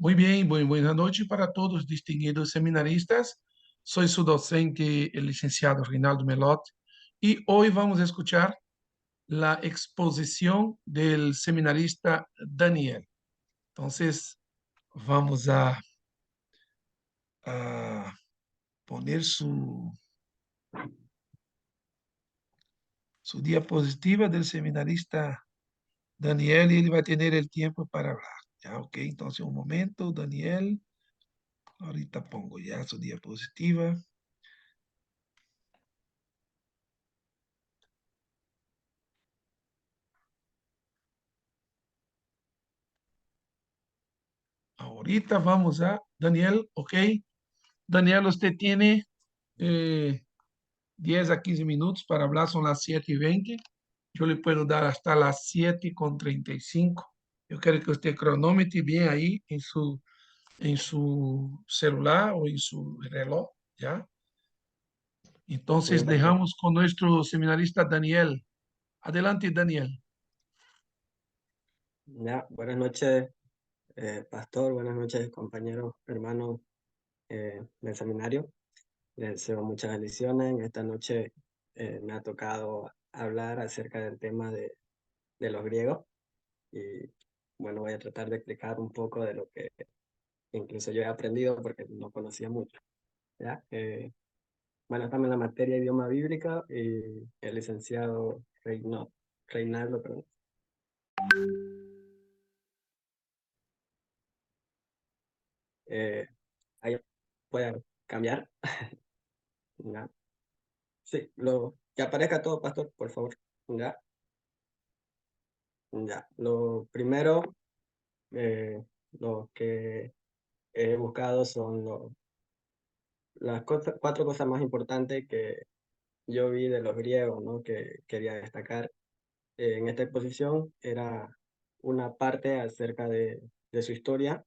Muy bien, muy buena noche para todos, distinguidos seminaristas. Soy su docente, el licenciado Reinaldo Melot, y hoy vamos a escuchar la exposición del seminarista Daniel. Entonces, vamos a poner su diapositiva del seminarista Daniel y él va a tener el tiempo para hablar. Ya, ok, entonces un momento, Daniel. Ahorita pongo ya su diapositiva. Ahorita vamos a Daniel, ok. Daniel, usted tiene eh, 10 a 15 minutos para hablar, son las 7:20. Yo le puedo dar hasta las 7:35. Yo quiero que usted cronometre bien ahí en su celular o en su reloj, ¿ya? Bien, Entonces pastor. dejamos con nuestro seminarista Daniel. Adelante, Daniel. Ya, buenas noches, pastor. Buenas noches, compañeros, hermanos del seminario. Les deseo muchas bendiciones. En esta noche me ha tocado hablar acerca del tema de los griegos. Y bueno, voy a tratar de explicar un poco de lo que incluso yo he aprendido porque no conocía mucho. ¿Ya? Bueno, estamos en la materia de idioma bíblica y el licenciado Reinaldo, perdón, eh, ahí puede cambiar. ¿Ya? Sí, que aparezca todo, pastor, por favor. Ya, ya. Lo primero, lo que he buscado son las cuatro cosas más importantes que yo vi de los griegos, ¿no? Que quería destacar en esta exposición. Era una parte acerca de su historia.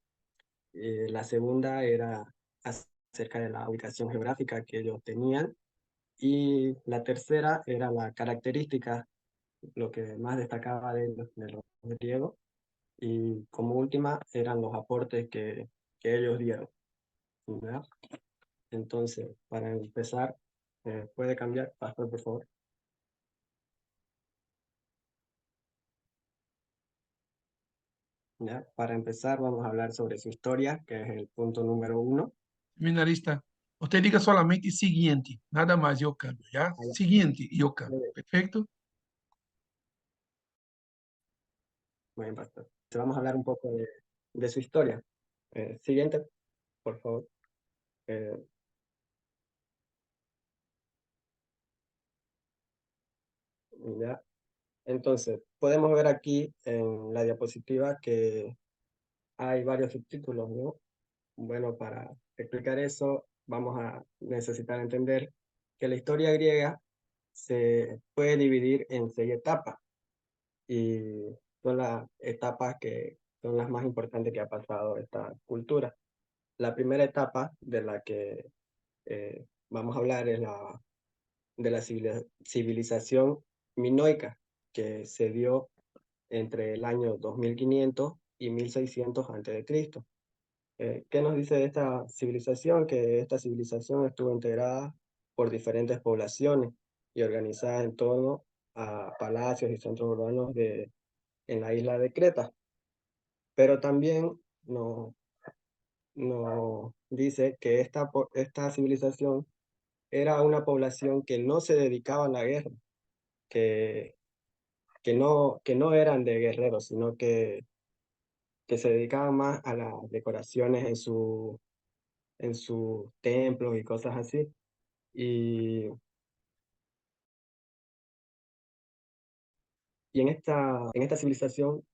La segunda era acerca de la ubicación geográfica que ellos tenían. Y la tercera era la característica, lo que más destacaba de los griegos. Y como última eran los aportes que ellos dieron, ¿verdad? Entonces, para empezar, ¿puede cambiar, pastor, por favor? ¿Ya? Para empezar, vamos a hablar sobre su historia, que es el punto número 1. Seminarista, usted diga solamente siguiente, nada más yo cambio, ¿ya? Allá. Siguiente y yo cambio. Muy bien, Perfecto. muy bien, pastor. Entonces, vamos a hablar un poco de su historia. Siguiente, por favor. Eh, ¿Ya? Entonces, podemos ver aquí en la diapositiva que hay varios subtítulos, ¿no? Bueno, para explicar eso, vamos a necesitar entender que la historia griega se puede dividir en 6 etapas y son las etapas que son las más importantes que ha pasado esta cultura. La primera etapa de la que vamos a hablar es la de la civilización minoica, que se dio entre el año 2500 y 1600 a.C. ¿Qué nos dice de esta civilización? Que esta civilización estuvo integrada por diferentes poblaciones y organizada en torno a palacios y centros urbanos en la isla de Creta. Pero también nos dice que esta civilización era una población que no se dedicaba a la guerra, que, que no eran de guerreros, sino que se dedicaban más a las decoraciones en sus templos y cosas así. Y en esta civilización,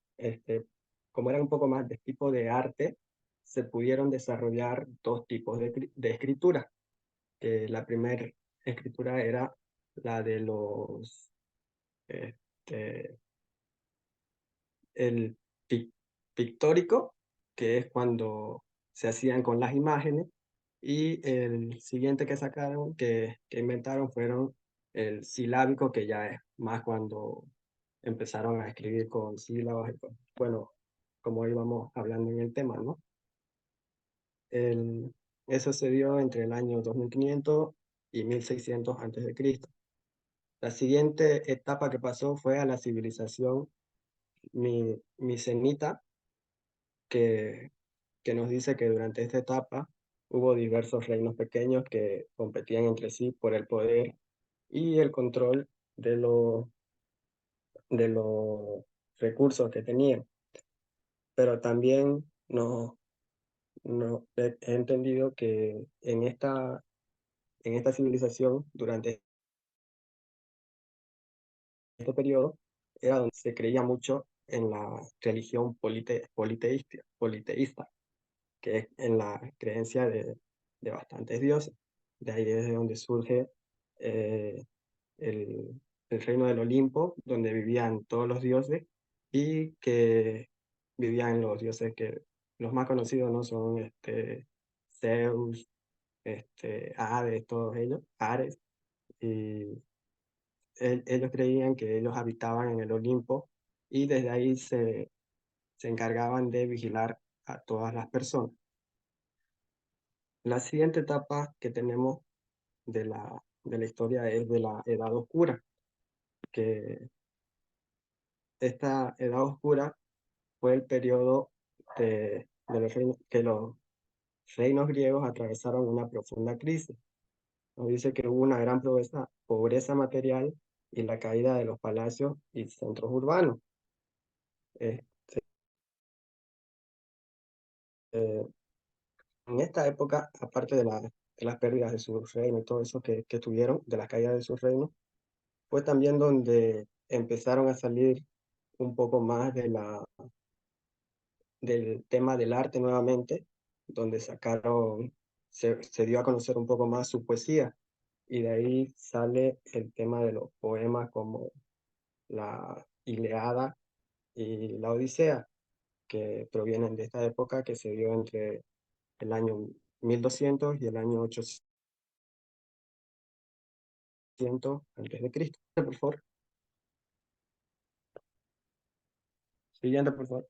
como era un poco más de tipo de arte, se pudieron desarrollar dos tipos de escritura. La primera escritura era la de este, el pic- pictórico, que es cuando se hacían con las imágenes, y el siguiente que sacaron, que inventaron, fueron el silábico, que ya es más cuando empezaron a escribir con sílabas, bueno, como íbamos hablando en el tema, ¿no? El, Eso se dio entre el año 2500 y 1600 antes de Cristo. La siguiente etapa que pasó fue a la civilización micenita, que, que nos dice que durante esta etapa hubo diversos reinos pequeños que competían entre sí por el poder y el control de los recursos que tenían. Pero también no he entendido que en esta civilización, durante este periodo, era donde se creía mucho en la religión politeísta, que es en la creencia de bastantes dioses. De ahí es de donde surge eh, el reino del Olimpo, donde vivían todos los dioses y que vivían los dioses que los más conocidos no son Zeus, Hades, todos ellos, Ares, y ellos creían que ellos habitaban en el Olimpo y desde ahí se encargaban de vigilar a todas las personas. La siguiente etapa que tenemos de la historia es de la Edad Oscura, que esta Edad Oscura fue el periodo de los que los reinos griegos atravesaron una profunda crisis. Nos dice que hubo una gran pobreza material y la caída de los palacios y centros urbanos. Eh, eh, en esta época, aparte de las pérdidas de su reino y todo eso que tuvieron, de la caída de su reino, fue también donde empezaron a salir un poco más del tema del arte nuevamente, donde se dio a conocer un poco más su poesía, y de ahí sale el tema de los poemas como la Ilíada y la Odisea, que provienen de esta época que se dio entre el año 1200 y el año 800 antes de Cristo. Por favor. Siguiente, por favor.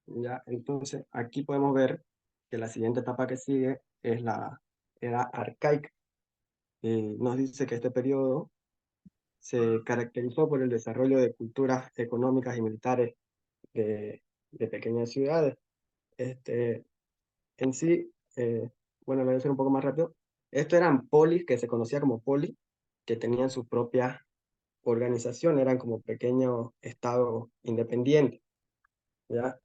Ya, entonces aquí podemos ver que la siguiente etapa que sigue es la era arcaica. Nos dice que este periodo se caracterizó por el desarrollo de culturas económicas y militares de pequeñas ciudades. Este, en sí, bueno, lo voy a hacer un poco más rápido. Estos eran polis, que se conocía como polis, que tenían su propia organización, eran como pequeños estados independientes, ¿ya?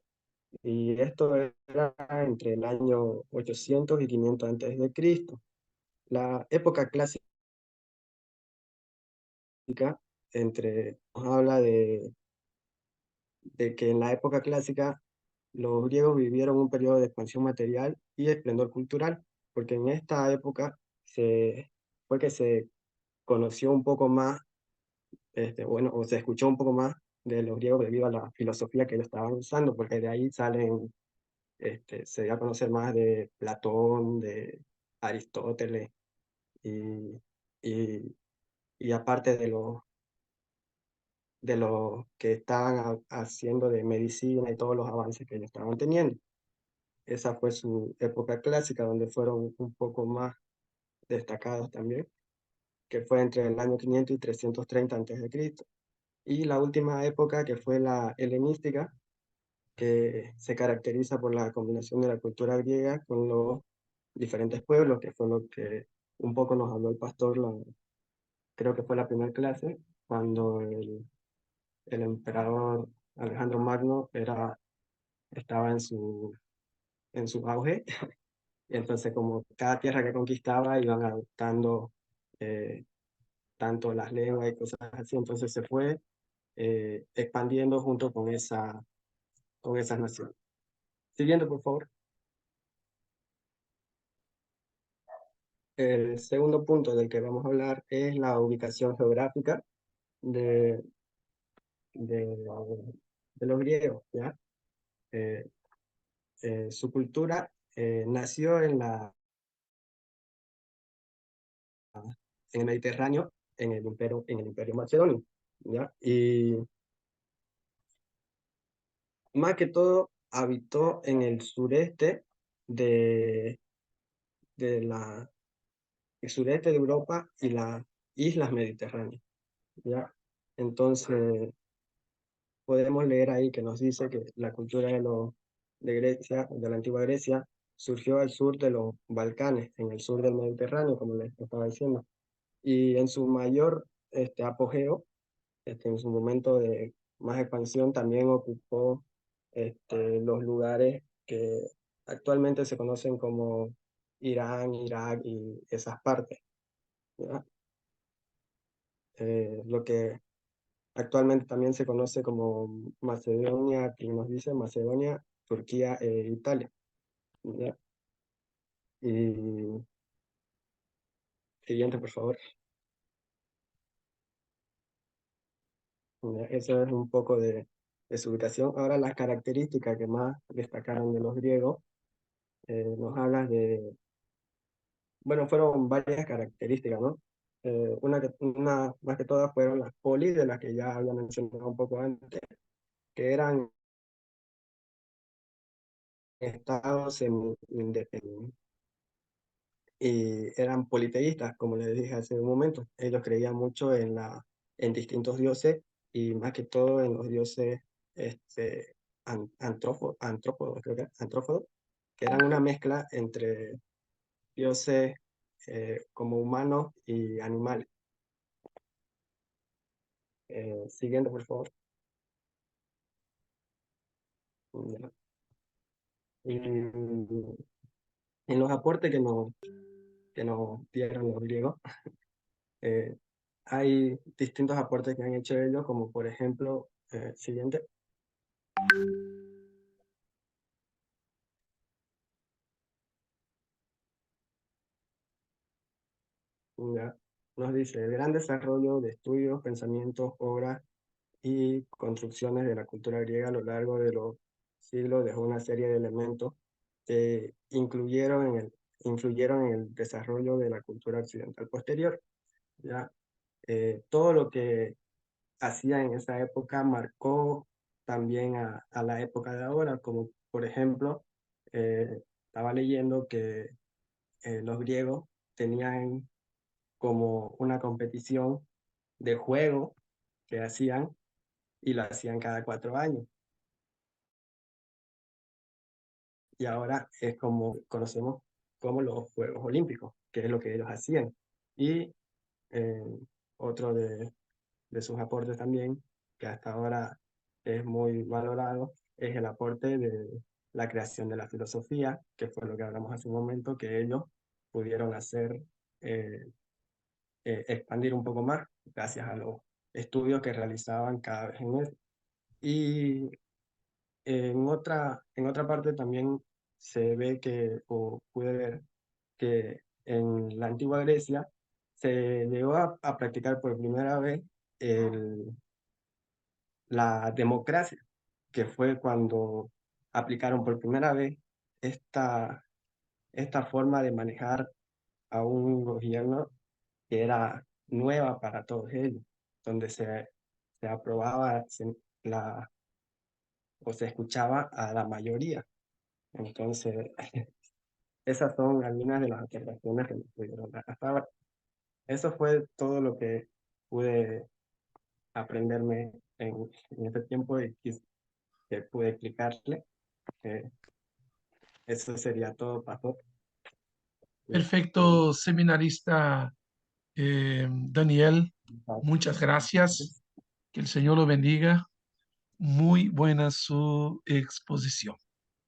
Y esto era entre el año 800 y 500 antes de Cristo. La época clásica nos habla de que en la época clásica los griegos vivieron un periodo de expansión material y esplendor cultural, porque en esta época fue que se conoció un poco más, bueno, o se escuchó un poco más de los griegos debido a la filosofía que ellos estaban usando, porque de ahí se dio a conocer más de Platón, de Aristóteles, y, y, y aparte de los que estaban haciendo de medicina y todos los avances que ellos estaban teniendo. Esa fue su época clásica, donde fueron un poco más destacados también, que fue entre el año 500 y 330 a.C. Y la última época, que fue la helenística, que se caracteriza por la combinación de la cultura griega con los diferentes pueblos, que fue lo que un poco nos habló el pastor, creo que fue la primera clase, cuando el emperador Alejandro Magno estaba en su auge. Y entonces, como cada tierra que conquistaba, iban adoptando eh, tanto las lenguas y cosas así, entonces se fue expandiendo junto con esas naciones. Siguiente, por favor. El segundo punto del que vamos a hablar es la ubicación geográfica de, de, de los griegos, ¿ya? Eh, Su cultura nació en el Mediterráneo, en el imperio macedonio, ¿ya? Y más que todo habitó en el sureste de, de la, el sureste de Europa y las islas mediterráneas, ¿ya? Entonces, podemos leer ahí que nos dice que la cultura de Grecia, de la antigua Grecia, surgió al sur de los Balcanes, en el sur del Mediterráneo, como les estaba diciendo, y en su mayor apogeo, en su momento de más expansión, también ocupó los lugares que actualmente se conocen como Irán, Irak y esas partes, ¿ya? Lo que actualmente también se conoce como Macedonia, que nos dice Macedonia, Turquía e Italia, ¿ya? Y siguiente, por favor. ¿Ya? Eso es un poco de su ubicación. Ahora las características que más destacaron de los griegos, nos habla de, bueno, fueron varias características, ¿no? Una más que todas fueron las polis, de las que ya había mencionado un poco antes, que eran estados y eran politeístas, como les dije hace un momento. Ellos creían mucho en distintos dioses y más que todo en los dioses antrópodos, creo que, antrópodos, que eran una mezcla entre dioses como humanos y animales. Siguiente, por favor. Ya. Y en los aportes que nos dieron los griegos, eh, hay distintos aportes que han hecho ellos, como por ejemplo, siguiente, ya, nos dice, el gran desarrollo de estudios, pensamientos, obras y construcciones de la cultura griega a lo largo de los siglos dejó una serie de elementos que influyeron en el desarrollo de la cultura occidental posterior. ¿Ya? Todo lo que hacía en esa época marcó también a la época de ahora, como por ejemplo, estaba leyendo que los griegos tenían como una competición de juego que hacían y lo hacían cada 4 años. Y ahora es como conocemos como los Juegos Olímpicos, que es lo que ellos hacían. Y eh, otro de sus aportes también, que hasta ahora es muy valorado, es el aporte de la creación de la filosofía, que fue lo que hablamos hace un momento, que ellos pudieron hacer eh, expandir un poco más gracias a los estudios que realizaban cada vez en él. Y en otra parte también se ve que, o pude ver, que en la antigua Grecia se llegó a practicar por primera vez el, la democracia, que fue cuando aplicaron por primera vez esta forma de manejar a un gobierno que era nueva para todos ellos, donde se aprobaba o se escuchaba a la mayoría. Entonces, esas son algunas de las observaciones que me pudieron dar hasta ahora. Eso fue todo lo que pude aprenderme en este tiempo y que pude explicarle. Eh, Eso sería todo, Pastor. Perfecto, seminarista Daniel. Muchas gracias. Que el Señor lo bendiga. Muy buena su exposición.